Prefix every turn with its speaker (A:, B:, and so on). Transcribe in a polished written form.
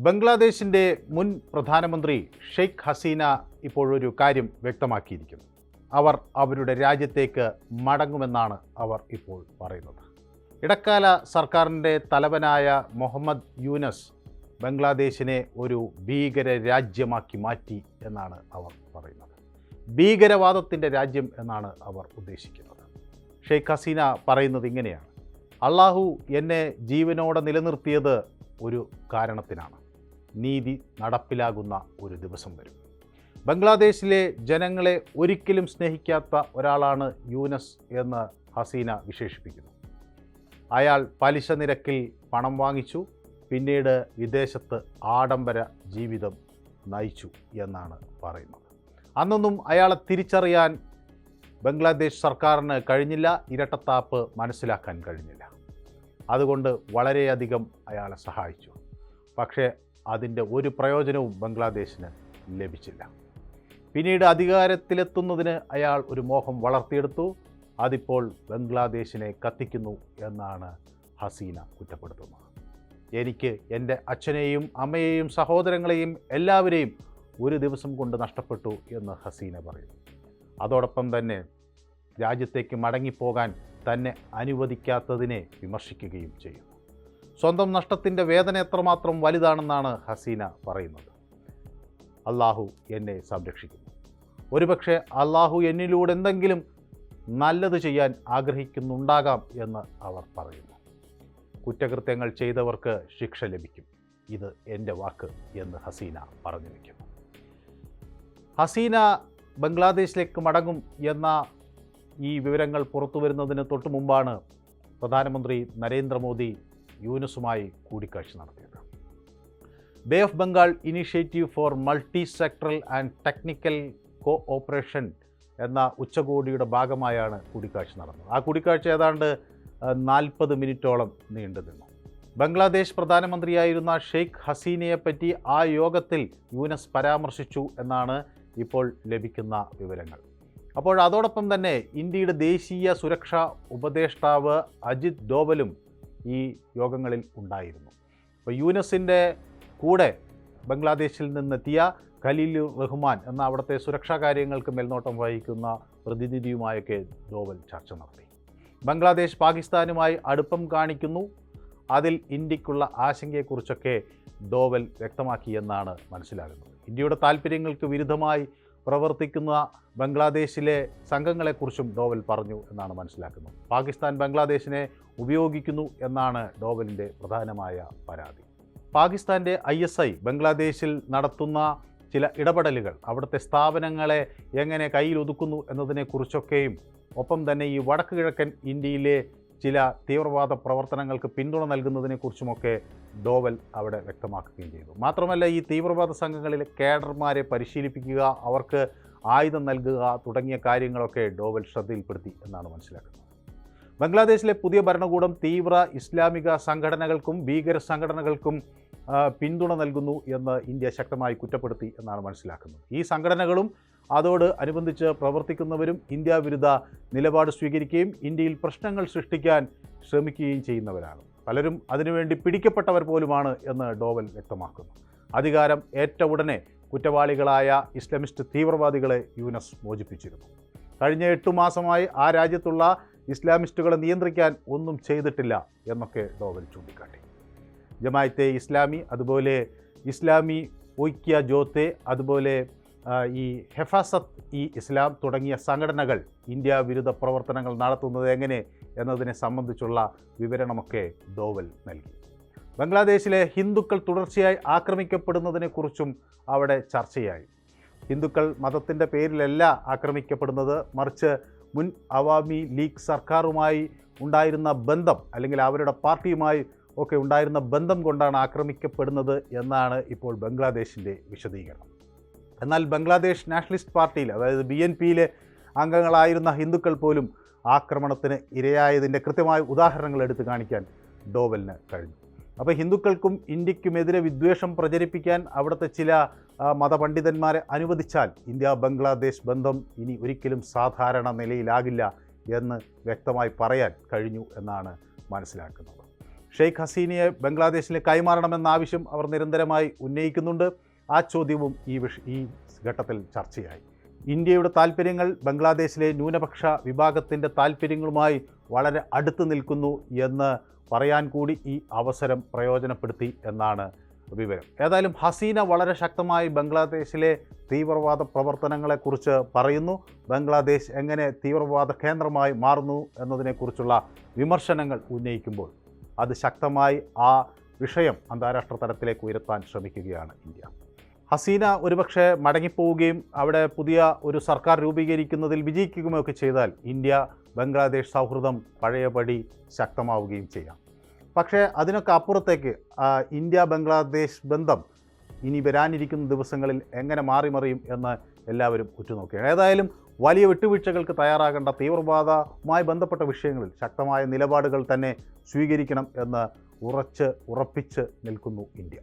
A: ബംഗ്ലാദേശിൻ്റെ മുൻ പ്രധാനമന്ത്രി ഷെയ്ഖ് ഹസീന ഇപ്പോഴൊരു കാര്യം വ്യക്തമാക്കിയിരിക്കുന്നു. അവർ അവരുടെ രാജ്യത്തേക്ക് മടങ്ങുമെന്നാണ് അവർ ഇപ്പോൾ പറയുന്നത്. ഇടക്കാല സർക്കാരിൻ്റെ തലവനായ മുഹമ്മദ് യൂനസ് ബംഗ്ലാദേശിനെ ഒരു ഭീകര രാജ്യമാക്കി മാറ്റി എന്നാണ് അവർ പറയുന്നത്. ഭീകരവാദത്തിൻ്റെ രാജ്യം എന്നാണ് അവർ ഉദ്ദേശിക്കുന്നത്. ഷെയ്ഖ് ഹസീന പറയുന്നത് ഇങ്ങനെയാണ്: അള്ളാഹു എന്നെ ജീവനോടെ നിലനിർത്തിയത് ഒരു കാരണത്തിനാണ്. നീതി നടപ്പിലാകുന്ന ഒരു ദിവസം വരും. ബംഗ്ലാദേശിലെ ജനങ്ങളെ ഒരിക്കലും സ്നേഹിക്കാത്ത ഒരാളാണ് യൂനസ് എന്ന് ഹസീന വിശേഷിപ്പിക്കുന്നു. അയാൾ പലിശ നിരക്കിൽ പണം വാങ്ങിച്ചു, പിന്നീട് വിദേശത്ത് ആഡംബര ജീവിതം നയിച്ചു എന്നാണ് പറയുന്നത്. അന്നൊന്നും അയാളെ തിരിച്ചറിയാൻ ബംഗ്ലാദേശ് സർക്കാരിന് കഴിഞ്ഞില്ല, ഇരട്ടത്താപ്പ് മനസ്സിലാക്കാൻ കഴിഞ്ഞില്ല. അതുകൊണ്ട് വളരെയധികം അയാളെ സഹായിച്ചു. പക്ഷേ അതിൻ്റെ ഒരു പ്രയോജനവും ബംഗ്ലാദേശിന് ലഭിച്ചില്ല. പിന്നീട് അധികാരത്തിലെത്തുന്നതിന് അയാൾ ഒരു മോഹം വളർത്തിയെടുത്തു. അതിപ്പോൾ ബംഗ്ലാദേശിനെ കത്തിക്കുന്നു എന്നാണ് ഹസീന കുറ്റപ്പെടുത്തുന്നത്. എനിക്ക് എൻ്റെ അച്ഛനെയും അമ്മയെയും സഹോദരങ്ങളെയും എല്ലാവരെയും ഒരു ദിവസം കൊണ്ട് നഷ്ടപ്പെട്ടു എന്ന് ഹസീന പറയുന്നു. അതോടൊപ്പം തന്നെ രാജ്യത്തേക്ക് മടങ്ങിപ്പോകാൻ തന്നെ അനുവദിക്കാത്തതിനെ വിമർശിക്കുകയും ചെയ്യുന്നു. സ്വന്തം നഷ്ടത്തിൻ്റെ വേദന എത്രമാത്രം വലുതാണെന്നാണ് ഹസീന പറയുന്നത്. അള്ളാഹു എന്നെ സംരക്ഷിക്കുന്നു. ഒരുപക്ഷെ അള്ളാഹു എന്നിലൂടെ എന്തെങ്കിലും നല്ലത് ചെയ്യാൻ ആഗ്രഹിക്കുന്നുണ്ടാകാം എന്ന് അവർ പറയുന്നു. കുറ്റകൃത്യങ്ങൾ ചെയ്തവർക്ക് ശിക്ഷ ലഭിക്കും, ഇത് എൻ്റെ വാക്ക് എന്ന് ഹസീന പറഞ്ഞു വയ്ക്കുന്നു. ഹസീന ബംഗ്ലാദേശിലേക്ക് മടങ്ങും എന്ന ഈ വിവരങ്ങൾ പുറത്തു വരുന്നതിന് തൊട്ടു മുമ്പാണ് പ്രധാനമന്ത്രി നരേന്ദ്രമോദി യൂനസുമായി കൂടിക്കാഴ്ച നടത്തിയത്. Bay of Bengal initiative four multi sectoral and technical cooperation എന്ന ഉച്ചകോടിയുടെ ഭാഗമായാണ് കൂടിക്കാഴ്ച നടന്നത്. ആ കൂടിക്കാഴ്ച ഏതാണ്ട് 40 മിനിറ്റോളം നീണ്ടു നിന്നു. ബംഗ്ലാദേശ് പ്രധാനമന്ത്രിയായിരുന്ന ഷെയ്ഖ് ഹസീനയെപ്പറ്റി ആ യോഗത്തിൽ യൂനസ് പരാമർശിച്ചു എന്നാണ് ഇപ്പോൾ ലഭിക്കുന്ന വിവരങ്ങൾ. അപ്പോൾ അതോടൊപ്പം തന്നെ ഇന്ത്യയുടെ ദേശീയ സുരക്ഷാ ഉപദേഷ്ടാവ് അജിത് ഡോവലും ഈ യോഗങ്ങളിൽ ഉണ്ടായിരുന്നു. അപ്പോൾ യൂനസിൻ്റെ കൂടെ ബംഗ്ലാദേശിൽ നിന്നെത്തിയ ഖലീലുർ റഹ്മാൻ എന്ന അവിടുത്തെ സുരക്ഷാ കാര്യങ്ങൾക്ക് മേൽനോട്ടം വഹിക്കുന്ന പ്രതിനിധിയുമായൊക്കെ ഡോവൽ ചർച്ച നടത്തി. ബംഗ്ലാദേശ് പാകിസ്ഥാനുമായി അടുപ്പം കാണിക്കുന്നു, അതിൽ ഇന്ത്യക്കുള്ള ആശങ്കയെക്കുറിച്ചൊക്കെ ഡോവൽ വ്യക്തമാക്കി എന്നാണ് മനസ്സിലാകുന്നത്. ഇന്ത്യയുടെ താൽപ്പര്യങ്ങൾക്ക് വിരുദ്ധമായി പ്രവർത്തിക്കുന്ന ബംഗ്ലാദേശിലെ സംഘങ്ങളെക്കുറിച്ചും ഡോവൽ പറഞ്ഞു എന്നാണ് മനസ്സിലാക്കുന്നത്. പാകിസ്ഥാൻ ബംഗ്ലാദേശിനെ ഉപയോഗിക്കുന്നു എന്നാണ് ഡോവലിൻ്റെ പ്രധാനമായ പരാതി. പാകിസ്ഥാൻ്റെ ISI ബംഗ്ലാദേശിൽ നടത്തുന്ന ചില ഇടപെടലുകൾ, അവിടുത്തെ സ്ഥാപനങ്ങളെ എങ്ങനെ കയ്യിലൊതുക്കുന്നു എന്നതിനെക്കുറിച്ചൊക്കെയും ഒപ്പം തന്നെ ഈ വടക്ക് കിഴക്കൻ ഇന്ത്യയിലെ ചില തീവ്രവാദ പ്രവർത്തനങ്ങൾക്ക് പിന്തുണ നൽകുന്നതിനെക്കുറിച്ചുമൊക്കെ ഡോവൽ അവിടെ വ്യക്തമാക്കുകയും ചെയ്തു. മാത്രമല്ല ഈ തീവ്രവാദ സംഘങ്ങളിലെ കേഡർമാരെ പരിശീലിപ്പിക്കുക, അവർക്ക് ആയുധം നൽകുക തുടങ്ങിയ കാര്യങ്ങളൊക്കെ ഡോവൽ ശ്രദ്ധയിൽപ്പെടുത്തി എന്നാണ് മനസ്സിലാക്കുന്നത്. ബംഗ്ലാദേശിലെ പുതിയ ഭരണകൂടം തീവ്ര ഇസ്ലാമിക സംഘടനകൾക്കും ഭീകര സംഘടനകൾക്കും പിന്തുണ നൽകുന്നു എന്ന് ഇന്ത്യ ശക്തമായി കുറ്റപ്പെടുത്തി എന്നാണ് മനസ്സിലാക്കുന്നത്. ഈ സംഘടനകളും അതോട് അനുബന്ധിച്ച് പ്രവർത്തിക്കുന്നവരും ഇന്ത്യ വിരുദ്ധ നിലപാട് സ്വീകരിക്കുകയും ഇന്ത്യയിൽ പ്രശ്നങ്ങൾ സൃഷ്ടിക്കാൻ ശ്രമിക്കുകയും ചെയ്യുന്നവരാണ്. പലരും അതിനുവേണ്ടി പിടിക്കപ്പെട്ടവർ പോലുമാണ് എന്ന് ഡോവൽ വ്യക്തമാക്കുന്നു. അധികാരം ഏറ്റ ഉടനെ കുറ്റവാളികളായ ഇസ്ലാമിസ്റ്റ് തീവ്രവാദികളെ യൂനസ് മോചിപ്പിച്ചിരുന്നു. കഴിഞ്ഞ 8 മാസമായി ആ രാജ്യത്തുള്ള ഇസ്ലാമിസ്റ്റുകളെ നിയന്ത്രിക്കാൻ ഒന്നും ചെയ്തിട്ടില്ല എന്നൊക്കെ ഡോവൽ ചൂണ്ടിക്കാട്ടി. ജമാഅത്തെ ഇസ്ലാമി, അതുപോലെ ഇസ്ലാമി ഐക്യ ജോത്തെ, അതുപോലെ ഈ ഹെഫാസത്ത് ഇ ഇസ്ലാം തുടങ്ങിയ സംഘടനകൾ ഇന്ത്യ വിരുദ്ധ പ്രവർത്തനങ്ങൾ നടത്തുന്നത് എങ്ങനെ എന്നതിനെ സംബന്ധിച്ചുള്ള വിവരണമൊക്കെ ഡോവൽ നൽകി. ബംഗ്ലാദേശിലെ ഹിന്ദുക്കൾ തുടർച്ചയായി ആക്രമിക്കപ്പെടുന്നതിനെക്കുറിച്ചും അവിടെ ചർച്ചയായി. ഹിന്ദുക്കൾ മതത്തിൻ്റെ പേരിലല്ല ആക്രമിക്കപ്പെടുന്നത്, മറിച്ച് മുൻ അവാമി ലീഗ് സർക്കാരുമായി ഉണ്ടായിരുന്ന ബന്ധം, അല്ലെങ്കിൽ അവരുടെ പാർട്ടിയുമായി ഒക്കെ ഉണ്ടായിരുന്ന ബന്ധം കൊണ്ടാണ് ആക്രമിക്കപ്പെടുന്നത് എന്നാണ് ഇപ്പോൾ ബംഗ്ലാദേശിൻ്റെ വിശദീകരണം. എന്നാൽ ബംഗ്ലാദേശ് നാഷണലിസ്റ്റ് പാർട്ടിയിൽ, അതായത് BNPയിലെ അംഗങ്ങളായിരുന്ന ഹിന്ദുക്കൾ പോലും ആക്രമണത്തിന് ഇരയായതിൻ്റെ കൃത്യമായ ഉദാഹരണങ്ങൾ എടുത്തു കാണിക്കാൻ ഡോവലിന് കഴിഞ്ഞു. അപ്പോൾ ഹിന്ദുക്കൾക്കും ഇന്ത്യക്കുമെതിരെ വിദ്വേഷം പ്രചരിപ്പിക്കാൻ അവിടുത്തെ ചില മതപണ്ഡിതന്മാരെ അനുവദിച്ചാൽ ഇന്ത്യ ബംഗ്ലാദേശ് ബന്ധം ഇനി ഒരിക്കലും സാധാരണ നിലയിലാകില്ല എന്ന് വ്യക്തമായി പറയാൻ കഴിഞ്ഞു എന്നാണ് മനസ്സിലാക്കുന്നത്. ഷെയ്ഖ് ഹസീനയെ ബംഗ്ലാദേശിലേക്ക് കൈമാറണമെന്ന ആവശ്യം അവർ നിരന്തരമായി ഉന്നയിക്കുന്നുണ്ട്. ആ ചോദ്യവും ഈ ഘട്ടത്തിൽ ചർച്ചയായി. ഇന്ത്യയുടെ താൽപ്പര്യങ്ങൾ ബംഗ്ലാദേശിലെ ന്യൂനപക്ഷ വിഭാഗത്തിൻ്റെ താൽപ്പര്യങ്ങളുമായി വളരെ അടുത്ത് നിൽക്കുന്നു എന്ന് പറയാൻ കൂടി ഈ അവസരം പ്രയോജനപ്പെടുത്തി എന്നാണ് വിവരം. ഏതായാലും ഹസീന വളരെ ശക്തമായി ബംഗ്ലാദേശിലെ തീവ്രവാദ പ്രവർത്തനങ്ങളെക്കുറിച്ച് പറയുന്നു. ബംഗ്ലാദേശ് എങ്ങനെ തീവ്രവാദ കേന്ദ്രമായി മാറുന്നു എന്നതിനെക്കുറിച്ചുള്ള വിമർശനങ്ങൾ ഉന്നയിക്കുമ്പോൾ അത് ശക്തമായി ആ വിഷയം അന്താരാഷ്ട്ര തലത്തിലേക്ക് ഉയർത്താൻ ശ്രമിക്കുകയാണ് ഇന്ത്യ. ഹസീന ഒരുപക്ഷെ മടങ്ങിപ്പോവുകയും അവിടെ പുതിയ ഒരു സർക്കാർ രൂപീകരിക്കുന്നതിൽ വിജയിക്കുകയുമൊക്കെ ചെയ്താൽ ഇന്ത്യ ബംഗ്ലാദേശ് സൗഹൃദം പഴയപടി ശക്തമാവുകയും ചെയ്യാം. പക്ഷേ അതിനൊക്കെ അപ്പുറത്തേക്ക് ഇന്ത്യ ബംഗ്ലാദേശ് ബന്ധം ഇനി വരാനിരിക്കുന്ന ദിവസങ്ങളിൽ എങ്ങനെ മാറിമറിയും എന്ന് എല്ലാവരും ഉറ്റുനോക്കുകയാണ്. ഏതായാലും വലിയ വിട്ടുവീഴ്ചകൾക്ക് തയ്യാറാകേണ്ട, തീവ്രവാദവുമായി ബന്ധപ്പെട്ട വിഷയങ്ങളിൽ ശക്തമായ നിലപാടുകൾ തന്നെ സ്വീകരിക്കണം എന്ന് ഉറപ്പിച്ച് നിൽക്കുന്നു ഇന്ത്യ.